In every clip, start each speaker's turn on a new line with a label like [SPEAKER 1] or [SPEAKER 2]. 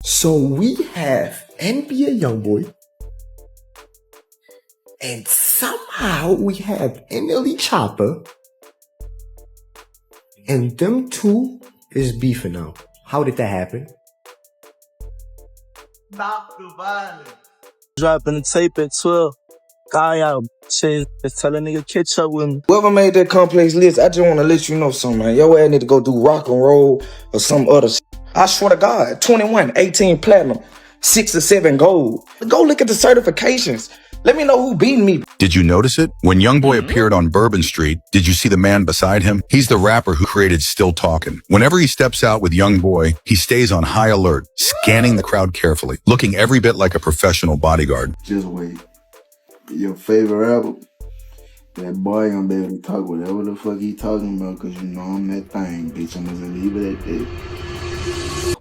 [SPEAKER 1] So we have NBA YoungBoy, and somehow we have NLE Choppa, and them two is beefing now. How did that happen?
[SPEAKER 2] Stop the violence.
[SPEAKER 3] Dropping the tape at 12. Guy out. Shit, just tell a nigga catch up with me.
[SPEAKER 4] Whoever made that complex list, I just want to let you know something, man. Your ass need to go do rock and roll or some other shit. I swear to God, 21, 18 platinum, 6 or 7 gold. Go look at the certifications. Let me know who beat me.
[SPEAKER 5] Did you notice it? When YoungBoy appeared on Bourbon Street, did you see the man beside him? He's the rapper who created Still Talkin'. Whenever he steps out with YoungBoy, he stays on high alert, scanning the crowd carefully, looking every bit like a professional bodyguard.
[SPEAKER 6] Just wait. Your favorite rapper, that boy gonna be able to talk whatever the fuck he talking about, cause you know I'm that thing, bitch. I'm gonna leave it at that.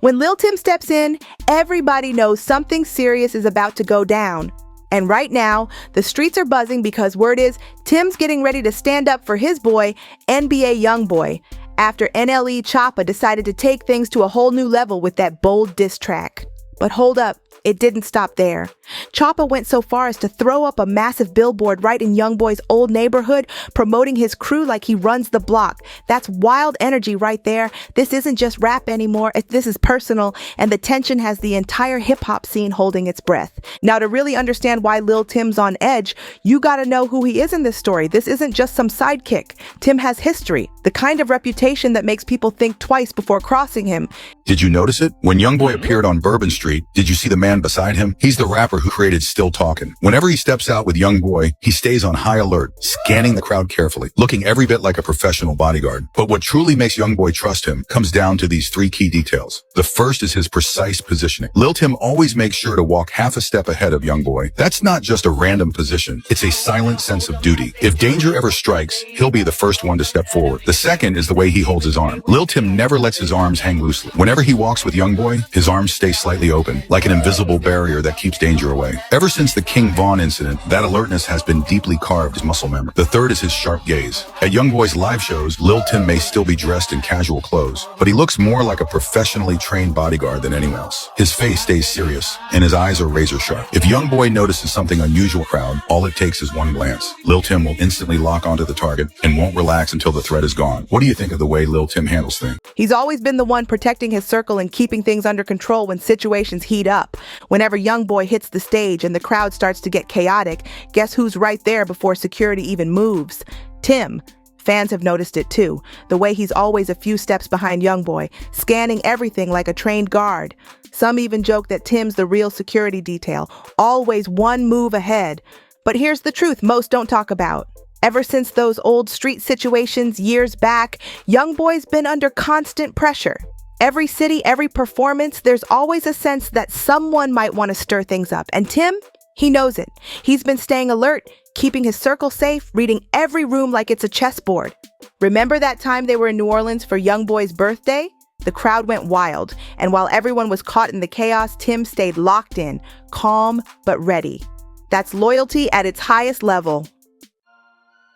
[SPEAKER 7] When Lil Tim steps in, everybody knows something serious is about to go down. And right now, the streets are buzzing because word is Tim's getting ready to stand up for his boy, NBA YoungBoy, after NLE Choppa decided to take things to a whole new level with that bold diss track. But hold up. It didn't stop there. Choppa went so far as to throw up a massive billboard right in YoungBoy's old neighborhood, promoting his crew like he runs the block. That's wild energy right there. This isn't just rap anymore. This is personal, and the tension has the entire hip-hop scene holding its breath. Now, to really understand why Lil Tim's on edge, you gotta know who he is in this story. This isn't just some sidekick. Tim has history, the kind of reputation that makes people think twice before crossing him.
[SPEAKER 5] Did you notice it? When YoungBoy appeared on Bourbon Street, did you see the man beside him? He's the rapper who created Still Talkin'. Whenever he steps out with YoungBoy, he stays on high alert, scanning the crowd carefully, looking every bit like a professional bodyguard. But what truly makes YoungBoy trust him comes down to these 3 key details. The first is his precise positioning. Lil Tim always makes sure to walk half a step ahead of YoungBoy. That's not just a random position. It's a silent sense of duty. If danger ever strikes, he'll be the first one to step forward. The second is the way he holds his arm. Lil Tim never lets his arms hang loosely. Whenever he walks with YoungBoy, his arms stay slightly open, like an invisible barrier that keeps danger away. Ever since the King Von incident, that alertness has been deeply carved as muscle memory. The third is his sharp gaze. At YoungBoy's live shows, Lil Tim may still be dressed in casual clothes, but he looks more like a professionally trained bodyguard than anyone else. His face stays serious, and his eyes are razor sharp. If YoungBoy notices something unusual in the crowd, all it takes is one glance. Lil Tim will instantly lock onto the target and won't relax until the threat is gone. What do you think of the way Lil Tim handles things?
[SPEAKER 7] He's always been the one protecting his circle and keeping things under control when situations heat up. Whenever YoungBoy hits the stage and the crowd starts to get chaotic, guess who's right there before security even moves? Tim. Fans have noticed it too, the way he's always a few steps behind YoungBoy, scanning everything like a trained guard. Some even joke that Tim's the real security detail, always one move ahead. But here's the truth most don't talk about. Ever since those old street situations years back, YoungBoy's been under constant pressure. Every city, every performance, there's always a sense that someone might want to stir things up. And Tim, he knows it. He's been staying alert, keeping his circle safe, reading every room like it's a chessboard. Remember that time they were in New Orleans for YoungBoy's birthday? The crowd went wild, and while everyone was caught in the chaos, Tim stayed locked in, calm but ready. That's loyalty at its highest level.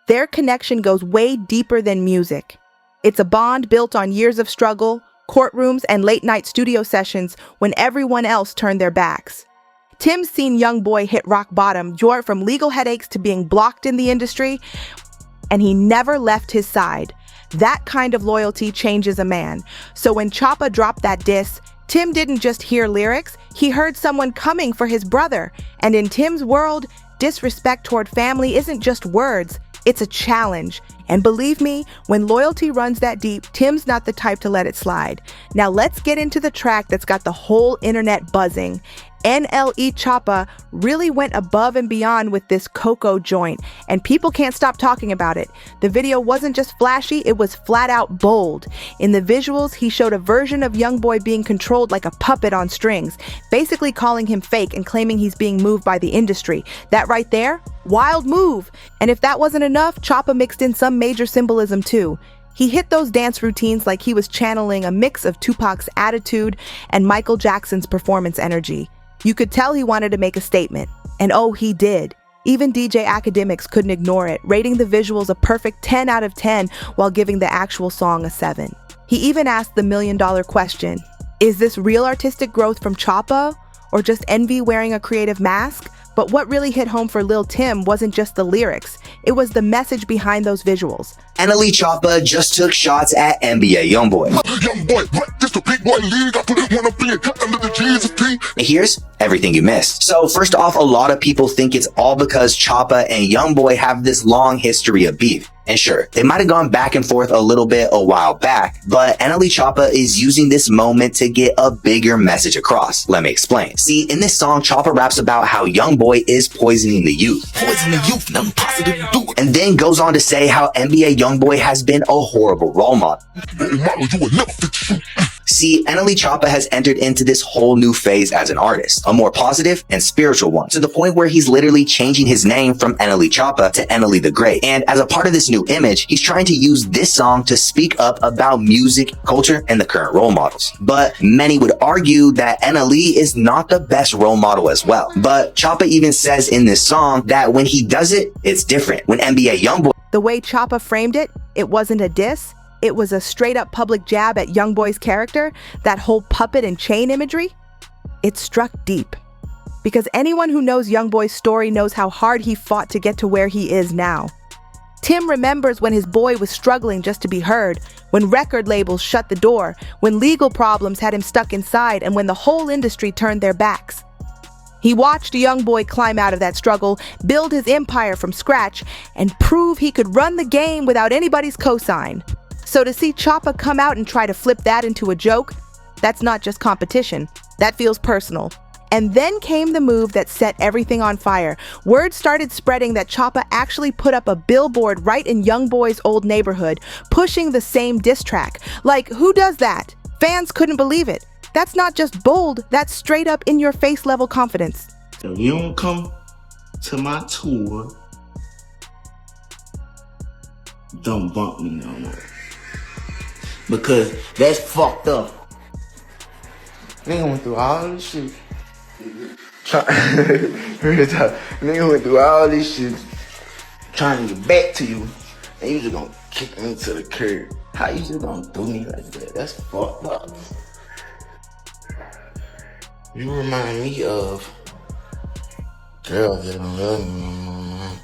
[SPEAKER 7] Their connection goes way deeper than music. It's a bond built on years of struggle, courtrooms, and late-night studio sessions when everyone else turned their backs. Tim's seen YoungBoy hit rock bottom, from legal headaches to being blocked in the industry, and he never left his side. That kind of loyalty changes a man. So when Choppa dropped that diss, Tim didn't just hear lyrics, he heard someone coming for his brother. And in Tim's world, disrespect toward family isn't just words, it's a challenge. And believe me, when loyalty runs that deep, Tim's not the type to let it slide. Now let's get into the track that's got the whole internet buzzing. NLE Choppa really went above and beyond with this Coco joint, and people can't stop talking about it. The video wasn't just flashy, it was flat out bold. In the visuals, he showed a version of YoungBoy being controlled like a puppet on strings, basically calling him fake and claiming he's being moved by the industry. That right there, wild move. And if that wasn't enough, Choppa mixed in some major symbolism too. He hit those dance routines like he was channeling a mix of Tupac's attitude and Michael Jackson's performance energy. You could tell he wanted to make a statement. And oh, he did. Even DJ academics couldn't ignore it, rating the visuals a perfect 10 out of 10 while giving the actual song a 7. He even asked the million-dollar question, Is this real artistic growth from Choppa, or just envy wearing a creative mask? But what really hit home for Lil Tim wasn't just the lyrics, it was the message behind those visuals.
[SPEAKER 2] NLE Choppa just took shots at NBA YoungBoy. And here's everything you missed. So first off, a lot of people think it's all because Choppa and YoungBoy have this long history of beef. And sure, they might have gone back and forth a little bit a while back, but NLE Choppa is using this moment to get a bigger message across. Let me explain. See, in this song, Choppa raps about how YoungBoy is poisoning the youth. And then goes on to say how NBA YoungBoy has been a horrible role model. See, NLE Choppa has entered into this whole new phase as an artist, a more positive and spiritual one, to the point where he's literally changing his name from NLE Choppa to NLE the Great. And as a part of this new image, he's trying to use this song to speak up about music, culture, and the current role models. But many would argue that NLE is not the best role model as well. But Choppa even says in this song that when he does it, it's different. When NBA YoungBoy...
[SPEAKER 7] The way Choppa framed it, it wasn't a diss. It was a straight-up public jab at YoungBoy's character, that whole puppet and chain imagery. It struck deep. Because anyone who knows YoungBoy's story knows how hard he fought to get to where he is now. Tim remembers when his boy was struggling just to be heard, when record labels shut the door, when legal problems had him stuck inside, and when the whole industry turned their backs. He watched a young boy climb out of that struggle, build his empire from scratch, and prove he could run the game without anybody's cosign. So to see Choppa come out and try to flip that into a joke, that's not just competition, that feels personal. And then came the move that set everything on fire. Word started spreading that Choppa actually put up a billboard right in YoungBoy's old neighborhood, pushing the same diss track. Like, who does that? Fans couldn't believe it. That's not just bold, that's straight up in your face level confidence.
[SPEAKER 8] If you don't come to my tour, don't bump me no more. Because that's fucked up.
[SPEAKER 6] Nigga went through all this shit. Nigga went through all this shit trying to get back to you, and you just gonna kick me to the curb. How you just gonna do me like that? That's fucked up. You remind me of girls that don't love me no more, man.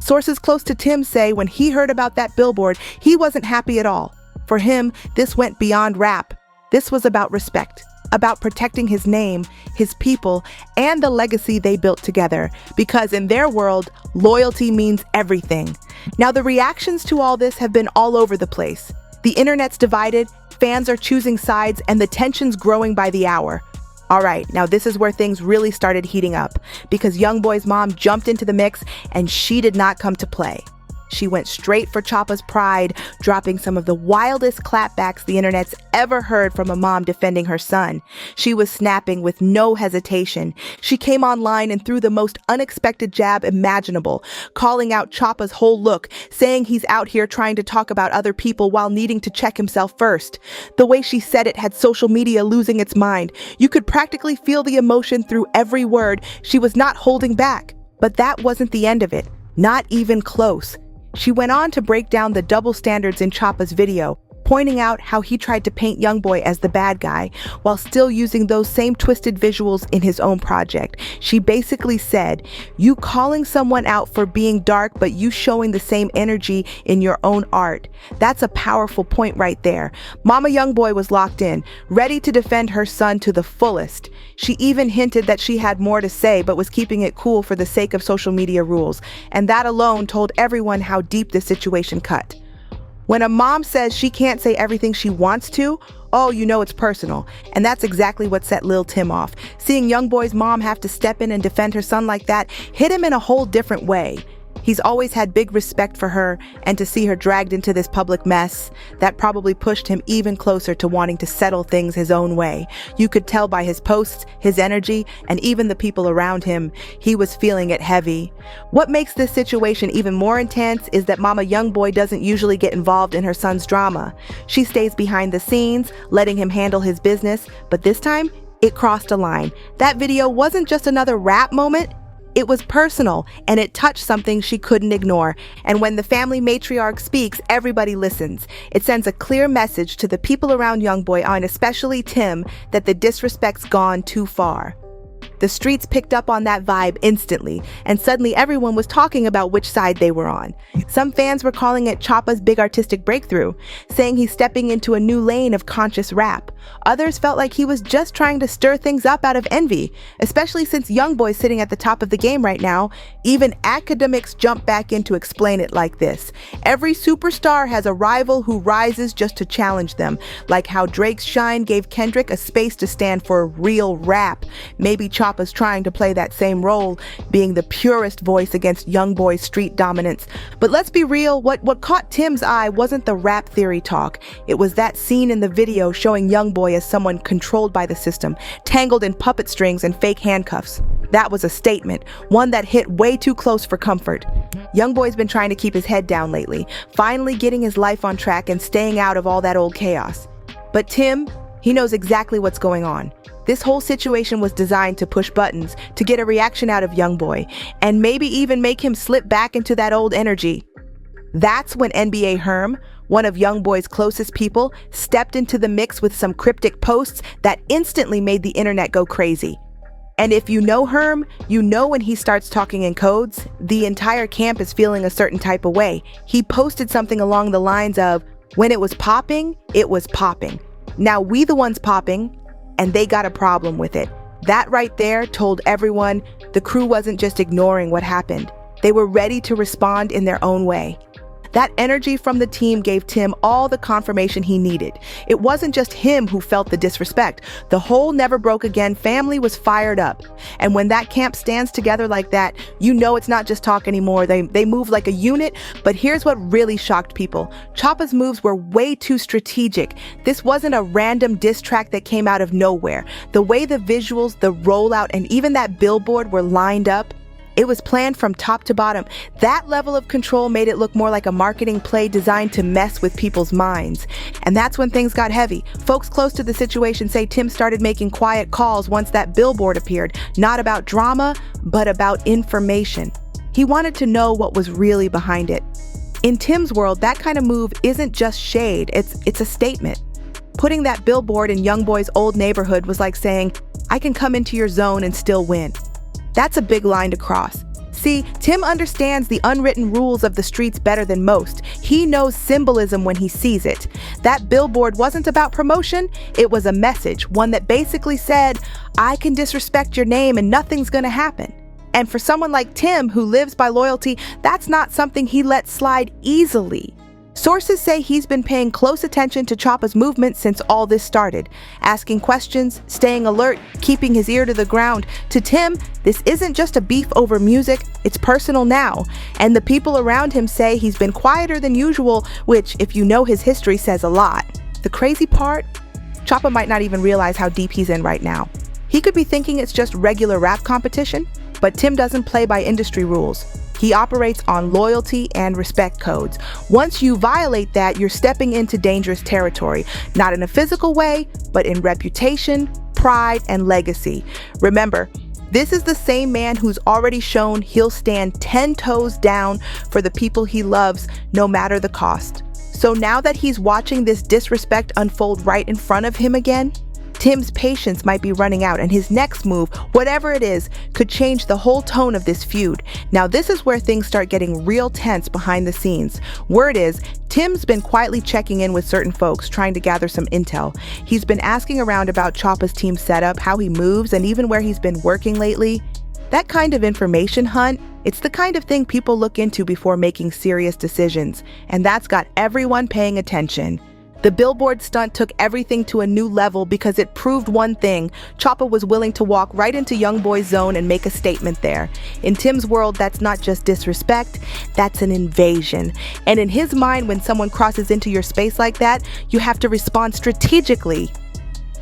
[SPEAKER 7] Sources close to Tim say when he heard about that billboard, he wasn't happy at all. For him, this went beyond rap. This was about respect, about protecting his name, his people, and the legacy they built together. Because in their world, loyalty means everything. Now, the reactions to all this have been all over the place. The internet's divided, fans are choosing sides, and the tension's growing by the hour. All right, now this is where things really started heating up, because YoungBoy's mom jumped into the mix, and she did not come to play. She went straight for Choppa's pride, dropping some of the wildest clapbacks the internet's ever heard from a mom defending her son. She was snapping with no hesitation. She came online and threw the most unexpected jab imaginable, calling out Choppa's whole look, saying he's out here trying to talk about other people while needing to check himself first. The way she said it had social media losing its mind. You could practically feel the emotion through every word. She was not holding back. But that wasn't the end of it. Not even close. She went on to break down the double standards in Choppa's video, pointing out how he tried to paint YoungBoy as the bad guy, while still using those same twisted visuals in his own project. She basically said, you calling someone out for being dark, but you showing the same energy in your own art. That's a powerful point right there. Mama YoungBoy was locked in, ready to defend her son to the fullest. She even hinted that she had more to say, but was keeping it cool for the sake of social media rules. And that alone told everyone how deep the situation cut. When a mom says she can't say everything she wants to, oh, you know it's personal. And that's exactly what set Lil Tim off. Seeing YoungBoy's mom have to step in and defend her son like that hit him in a whole different way. He's always had big respect for her, and to see her dragged into this public mess, that probably pushed him even closer to wanting to settle things his own way. You could tell by his posts, his energy, and even the people around him, he was feeling it heavy. What makes this situation even more intense is that Mama YoungBoy doesn't usually get involved in her son's drama. She stays behind the scenes, letting him handle his business, but this time, it crossed a line. That video wasn't just another rap moment, It was personal, and it touched something she couldn't ignore. And when the family matriarch speaks, everybody listens. It sends a clear message to the people around YoungBoy, and especially Tim, that the disrespect's gone too far. The streets picked up on that vibe instantly, and suddenly everyone was talking about which side they were on. Some fans were calling it Choppa's big artistic breakthrough, saying he's stepping into a new lane of conscious rap. Others felt like he was just trying to stir things up out of envy, especially since YoungBoy's sitting at the top of the game right now. Even academics jump back in to explain it like this: every superstar has a rival who rises just to challenge them, like how Drake's shine gave Kendrick a space to stand for real rap. Maybe Choppa's trying to play that same role, being the purest voice against YoungBoy's street dominance. But let's be real, what caught Tim's eye wasn't the rap theory talk. It was that scene in the video showing YoungBoy as someone controlled by the system, tangled in puppet strings and fake handcuffs. That was a statement, one that hit way too close for comfort. YoungBoy's been trying to keep his head down lately, finally getting his life on track and staying out of all that old chaos. But Tim, he knows exactly what's going on. This whole situation was designed to push buttons, to get a reaction out of YoungBoy, and maybe even make him slip back into that old energy. That's when NBA Herm, one of YoungBoy's closest people, stepped into the mix with some cryptic posts that instantly made the internet go crazy. And if you know Herm, you know when he starts talking in codes, the entire camp is feeling a certain type of way. He posted something along the lines of, "When it was popping, it was popping. Now we the ones popping, and they got a problem with it." That right there told everyone the crew wasn't just ignoring what happened. They were ready to respond in their own way. That energy from the team gave Tim all the confirmation he needed. It wasn't just him who felt the disrespect. The whole Never Broke Again family was fired up. And when that camp stands together like that, you know it's not just talk anymore. They move like a unit. But here's what really shocked people. Choppa's moves were way too strategic. This wasn't a random diss track that came out of nowhere. The way the visuals, the rollout, and even that billboard were lined up, it was planned from top to bottom. That level of control made it look more like a marketing play designed to mess with people's minds. And that's when things got heavy. Folks close to the situation say Tim started making quiet calls once that billboard appeared, not about drama, but about information. He wanted to know what was really behind it. In Tim's world, that kind of move isn't just shade, it's a statement. Putting that billboard in YoungBoy's old neighborhood was like saying, "I can come into your zone and still win." That's a big line to cross. See, Tim understands the unwritten rules of the streets better than most. He knows symbolism when he sees it. That billboard wasn't about promotion, it was a message, one that basically said, "I can disrespect your name and nothing's gonna happen." And for someone like Tim, who lives by loyalty, that's not something he lets slide easily. Sources say he's been paying close attention to Choppa's movements since all this started, asking questions, staying alert, keeping his ear to the ground. To Tim, this isn't just a beef over music, it's personal now. And the people around him say he's been quieter than usual, which, if you know his history, says a lot. The crazy part? Choppa might not even realize how deep he's in right now. He could be thinking it's just regular rap competition, but Tim doesn't play by industry rules. He operates on loyalty and respect codes. Once you violate that, you're stepping into dangerous territory, not in a physical way, but in reputation, pride, and legacy. Remember, this is the same man who's already shown he'll stand 10 toes down for the people he loves, no matter the cost. So now that he's watching this disrespect unfold right in front of him again, Tim's patience might be running out, and his next move, whatever it is, could change the whole tone of this feud. Now this is where things start getting real tense behind the scenes. Word is, Tim's been quietly checking in with certain folks, trying to gather some intel. He's been asking around about Choppa's team setup, how he moves, and even where he's been working lately. That kind of information hunt, it's the kind of thing people look into before making serious decisions, and that's got everyone paying attention. The billboard stunt took everything to a new level because it proved one thing: Choppa was willing to walk right into YoungBoy's zone and make a statement there. In Tim's world, that's not just disrespect, that's an invasion. And in his mind, when someone crosses into your space like that, you have to respond strategically.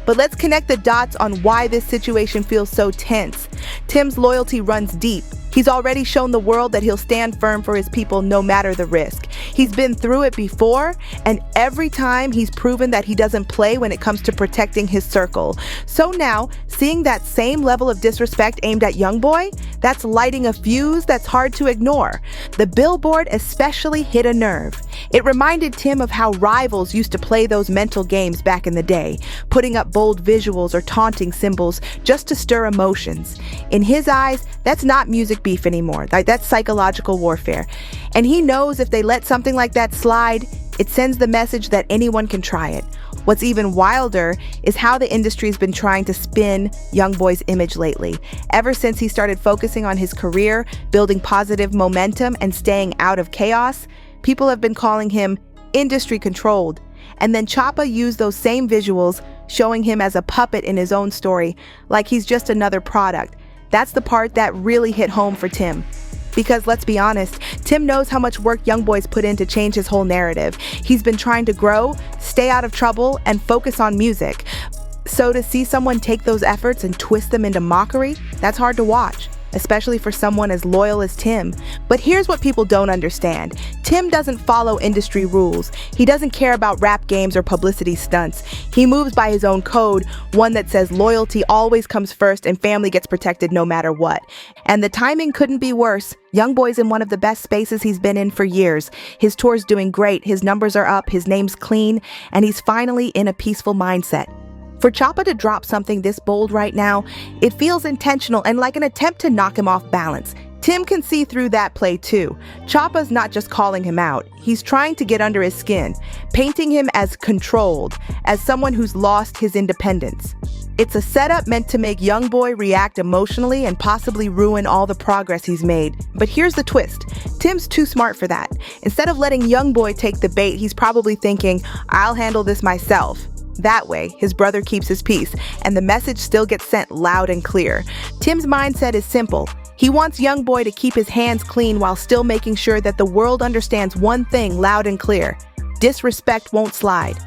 [SPEAKER 7] But let's connect the dots on why this situation feels so tense. Tim's loyalty runs deep. He's already shown the world that he'll stand firm for his people no matter the risk. He's been through it before, and every time he's proven that he doesn't play when it comes to protecting his circle. So now, seeing that same level of disrespect aimed at YoungBoy, that's lighting a fuse that's hard to ignore. The billboard especially hit a nerve. It reminded Tim of how rivals used to play those mental games back in the day, putting up bold visuals or taunting symbols just to stir emotions. In his eyes, that's not music beef anymore. That's psychological warfare. And he knows if they let something like that slide, it sends the message that anyone can try it. What's even wilder is how the industry's been trying to spin YoungBoy's image lately. Ever since he started focusing on his career, building positive momentum, and staying out of chaos, people have been calling him industry controlled. And then Choppa used those same visuals, showing him as a puppet in his own story, like he's just another product. That's the part that really hit home for Tim. Because let's be honest, Tim knows how much work YoungBoy's put in to change his whole narrative. He's been trying to grow, stay out of trouble, and focus on music. So to see someone take those efforts and twist them into mockery, that's hard to watch, especially for someone as loyal as Tim. But here's what people don't understand. Tim doesn't follow industry rules. He doesn't care about rap games or publicity stunts. He moves by his own code, one that says loyalty always comes first and family gets protected no matter what. And the timing couldn't be worse. YoungBoy's in one of the best spaces he's been in for years. His tour's doing great, his numbers are up, his name's clean, and he's finally in a peaceful mindset. For Choppa to drop something this bold right now, it feels intentional and like an attempt to knock him off balance. Tim can see through that play too. Choppa's not just calling him out, he's trying to get under his skin, painting him as controlled, as someone who's lost his independence. It's a setup meant to make YoungBoy react emotionally and possibly ruin all the progress he's made. But here's the twist. Tim's too smart for that. Instead of letting YoungBoy take the bait, he's probably thinking, I'll handle this myself. That way, his brother keeps his peace, and the message still gets sent loud and clear. Tim's mindset is simple. He wants YoungBoy to keep his hands clean while still making sure that the world understands one thing loud and clear. Disrespect won't slide.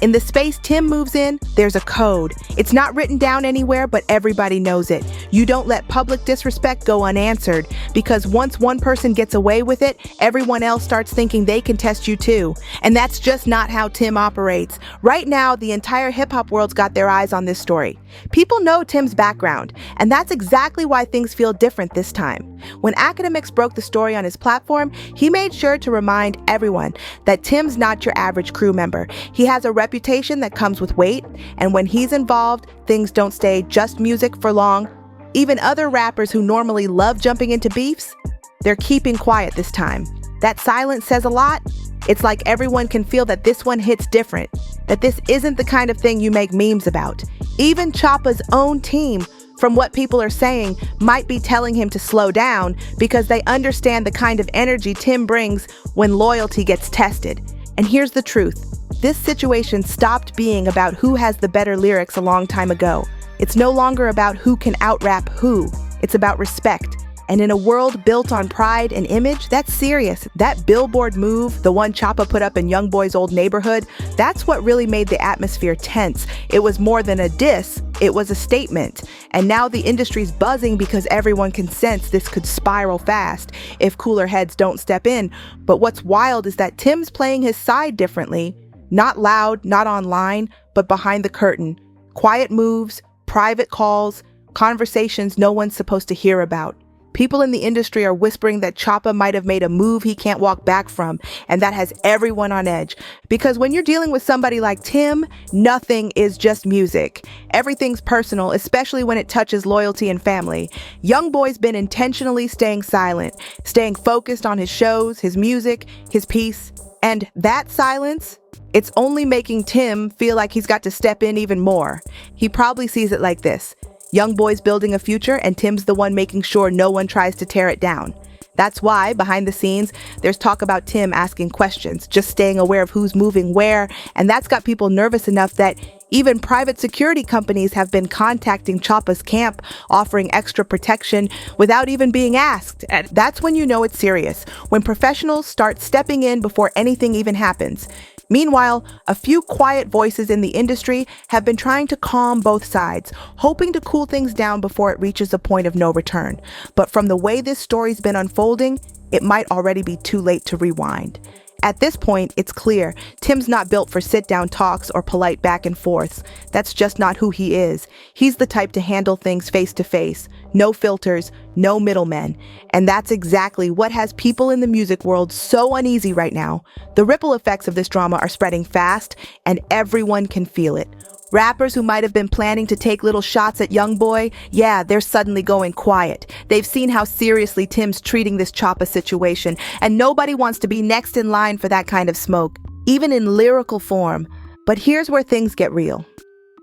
[SPEAKER 7] In the space Tim moves in, there's a code. It's not written down anywhere, but everybody knows it. You don't let public disrespect go unanswered, because once one person gets away with it, everyone else starts thinking they can test you too. And that's just not how Tim operates. Right now, the entire hip-hop world's got their eyes on this story. People know Tim's background, and that's exactly why things feel different this time. When Academics broke the story on his platform, he made sure to remind everyone that Tim's not your average crew member. He has a reputation that comes with weight, and when he's involved, things don't stay just music for long. Even other rappers who normally love jumping into beefs, they're keeping quiet this time. That silence says a lot. It's like everyone can feel that this one hits different, that this isn't the kind of thing you make memes about. Even Choppa's own team, from what people are saying, might be telling him to slow down because they understand the kind of energy Tim brings when loyalty gets tested. And here's the truth. This situation stopped being about who has the better lyrics a long time ago. It's no longer about who can out-rap who. It's about respect. And in a world built on pride and image, that's serious. That billboard move, the one Choppa put up in YoungBoy's old neighborhood, that's what really made the atmosphere tense. It was more than a diss, it was a statement. And now the industry's buzzing because everyone can sense this could spiral fast if cooler heads don't step in. But what's wild is that Tim's playing his side differently. Not loud, not online, but behind the curtain. Quiet moves, private calls, conversations no one's supposed to hear about. People in the industry are whispering that Choppa might have made a move he can't walk back from, and that has everyone on edge. Because when you're dealing with somebody like Tim, nothing is just music. Everything's personal, especially when it touches loyalty and family. YoungBoy's been intentionally staying silent, staying focused on his shows, his music, his peace. And that silence, it's only making Tim feel like he's got to step in even more. He probably sees it like this. YoungBoy's building a future, and Tim's the one making sure no one tries to tear it down. That's why, behind the scenes, there's talk about Tim asking questions, just staying aware of who's moving where, and that's got people nervous enough that even private security companies have been contacting Choppa's camp, offering extra protection without even being asked. And that's when you know it's serious, when professionals start stepping in before anything even happens. Meanwhile, a few quiet voices in the industry have been trying to calm both sides, hoping to cool things down before it reaches a point of no return. But from the way this story's been unfolding, it might already be too late to rewind. At this point, it's clear Tim's not built for sit-down talks or polite back and forths. That's just not who he is. He's the type to handle things face-to-face. No filters, no middlemen. And that's exactly what has people in the music world so uneasy right now. The ripple effects of this drama are spreading fast, and everyone can feel it. Rappers who might have been planning to take little shots at YoungBoy, yeah, they're suddenly going quiet. They've seen how seriously Tim's treating this Choppa situation, and nobody wants to be next in line for that kind of smoke, even in lyrical form. But here's where things get real.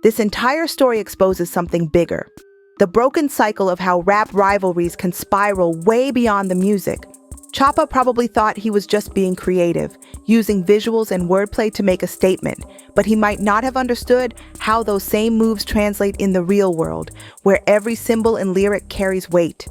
[SPEAKER 7] This entire story exposes something bigger. The broken cycle of how rap rivalries can spiral way beyond the music. Choppa probably thought he was just being creative, using visuals and wordplay to make a statement, but he might not have understood how those same moves translate in the real world, where every symbol and lyric carries weight.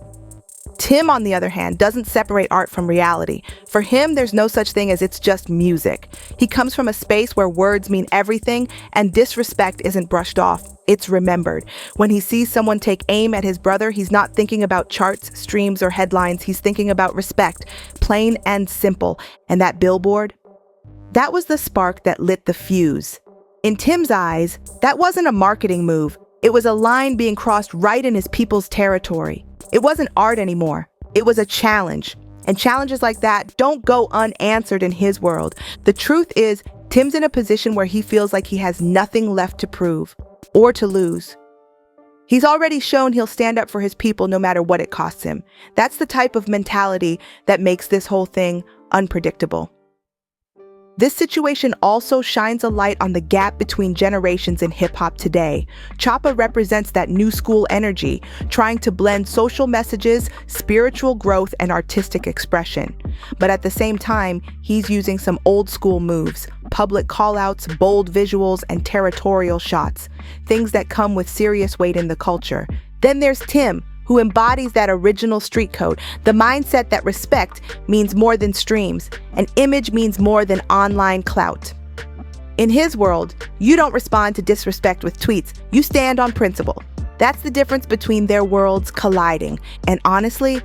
[SPEAKER 7] Tim, on the other hand, doesn't separate art from reality. For him, there's no such thing as it's just music. He comes from a space where words mean everything, and disrespect isn't brushed off. It's remembered. When he sees someone take aim at his brother, he's not thinking about charts, streams, or headlines. He's thinking about respect, plain and simple. And that billboard? That was the spark that lit the fuse. In Tim's eyes, that wasn't a marketing move. It was a line being crossed right in his people's territory. It wasn't art anymore. It was a challenge. And challenges like that don't go unanswered in his world. The truth is, Tim's in a position where he feels like he has nothing left to prove or to lose. He's already shown he'll stand up for his people no matter what it costs him. That's the type of mentality that makes this whole thing unpredictable. This situation also shines a light on the gap between generations in hip-hop today. Choppa represents that new school energy, trying to blend social messages, spiritual growth, and artistic expression. But at the same time, he's using some old school moves, public call-outs, bold visuals, and territorial shots, things that come with serious weight in the culture. Then there's Tim, who embodies that original street code, the mindset that respect means more than streams, and image means more than online clout. In his world, you don't respond to disrespect with tweets, you stand on principle. That's the difference between their worlds colliding, and honestly,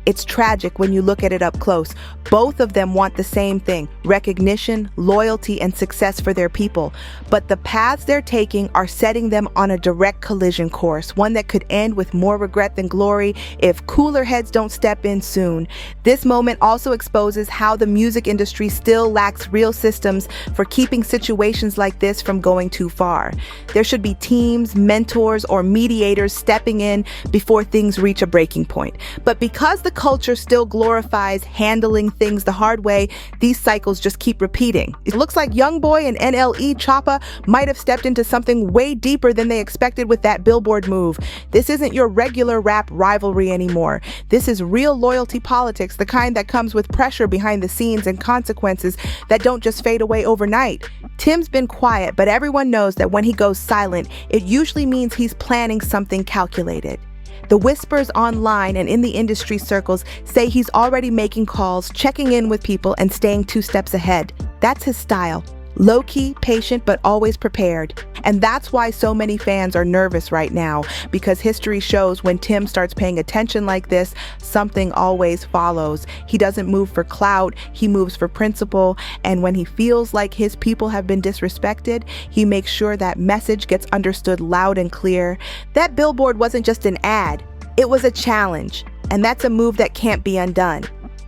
[SPEAKER 7] it's tragic when you look at it up close. Both of them want the same thing, recognition, loyalty, and success for their people. But the paths they're taking are setting them on a direct collision course, one that could end with more regret than glory if cooler heads don't step in soon. This moment also exposes how the music industry still lacks real systems for keeping situations like this from going too far. There should be teams, mentors, or mediators stepping in before things reach a breaking point. But because the culture still glorifies handling things the hard way, these cycles just keep repeating. It looks like YoungBoy and NLE Choppa might have stepped into something way deeper than they expected with that billboard move. This isn't your regular rap rivalry anymore. This is real loyalty politics, the kind that comes with pressure behind the scenes and consequences that don't just fade away overnight. Tim's been quiet, but everyone knows that when he goes silent, it usually means he's planning something calculated. The whispers online and in the industry circles say he's already making calls, checking in with people, and staying 2 steps ahead. That's his style. Low-key, patient, but always prepared. And that's why so many fans are nervous right now, because history shows when Tim starts paying attention like this, something always follows. He doesn't move for clout, he moves for principle, and when he feels like his people have been disrespected, he makes sure that message gets understood loud and clear. That billboard wasn't just an ad, it was a challenge, and that's a move that can't be undone.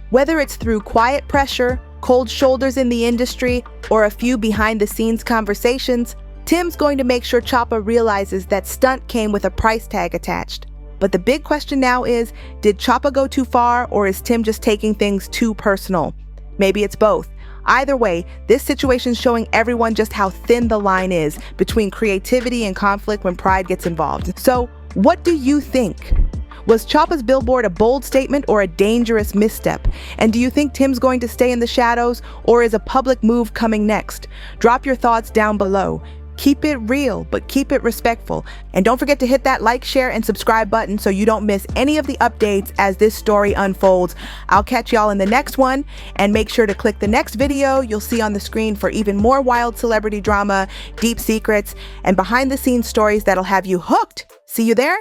[SPEAKER 7] Whether it's through quiet pressure, cold shoulders in the industry, or a few behind-the-scenes conversations, Tim's going to make sure Choppa realizes that stunt came with a price tag attached. But the big question now is, did Choppa go too far, or is Tim just taking things too personal? Maybe it's both. Either way, this situation's showing everyone just how thin the line is between creativity and conflict when pride gets involved. So, what do you think? Was Choppa's billboard a bold statement or a dangerous misstep? And do you think Tim's going to stay in the shadows, or is a public move coming next? Drop your thoughts down below. Keep it real, but keep it respectful. And don't forget to hit that like, share, and subscribe button so you don't miss any of the updates as this story unfolds. I'll catch y'all in the next one, and make sure to click the next video you'll see on the screen for even more wild celebrity drama, deep secrets, and behind the scenes stories that'll have you hooked. See you there?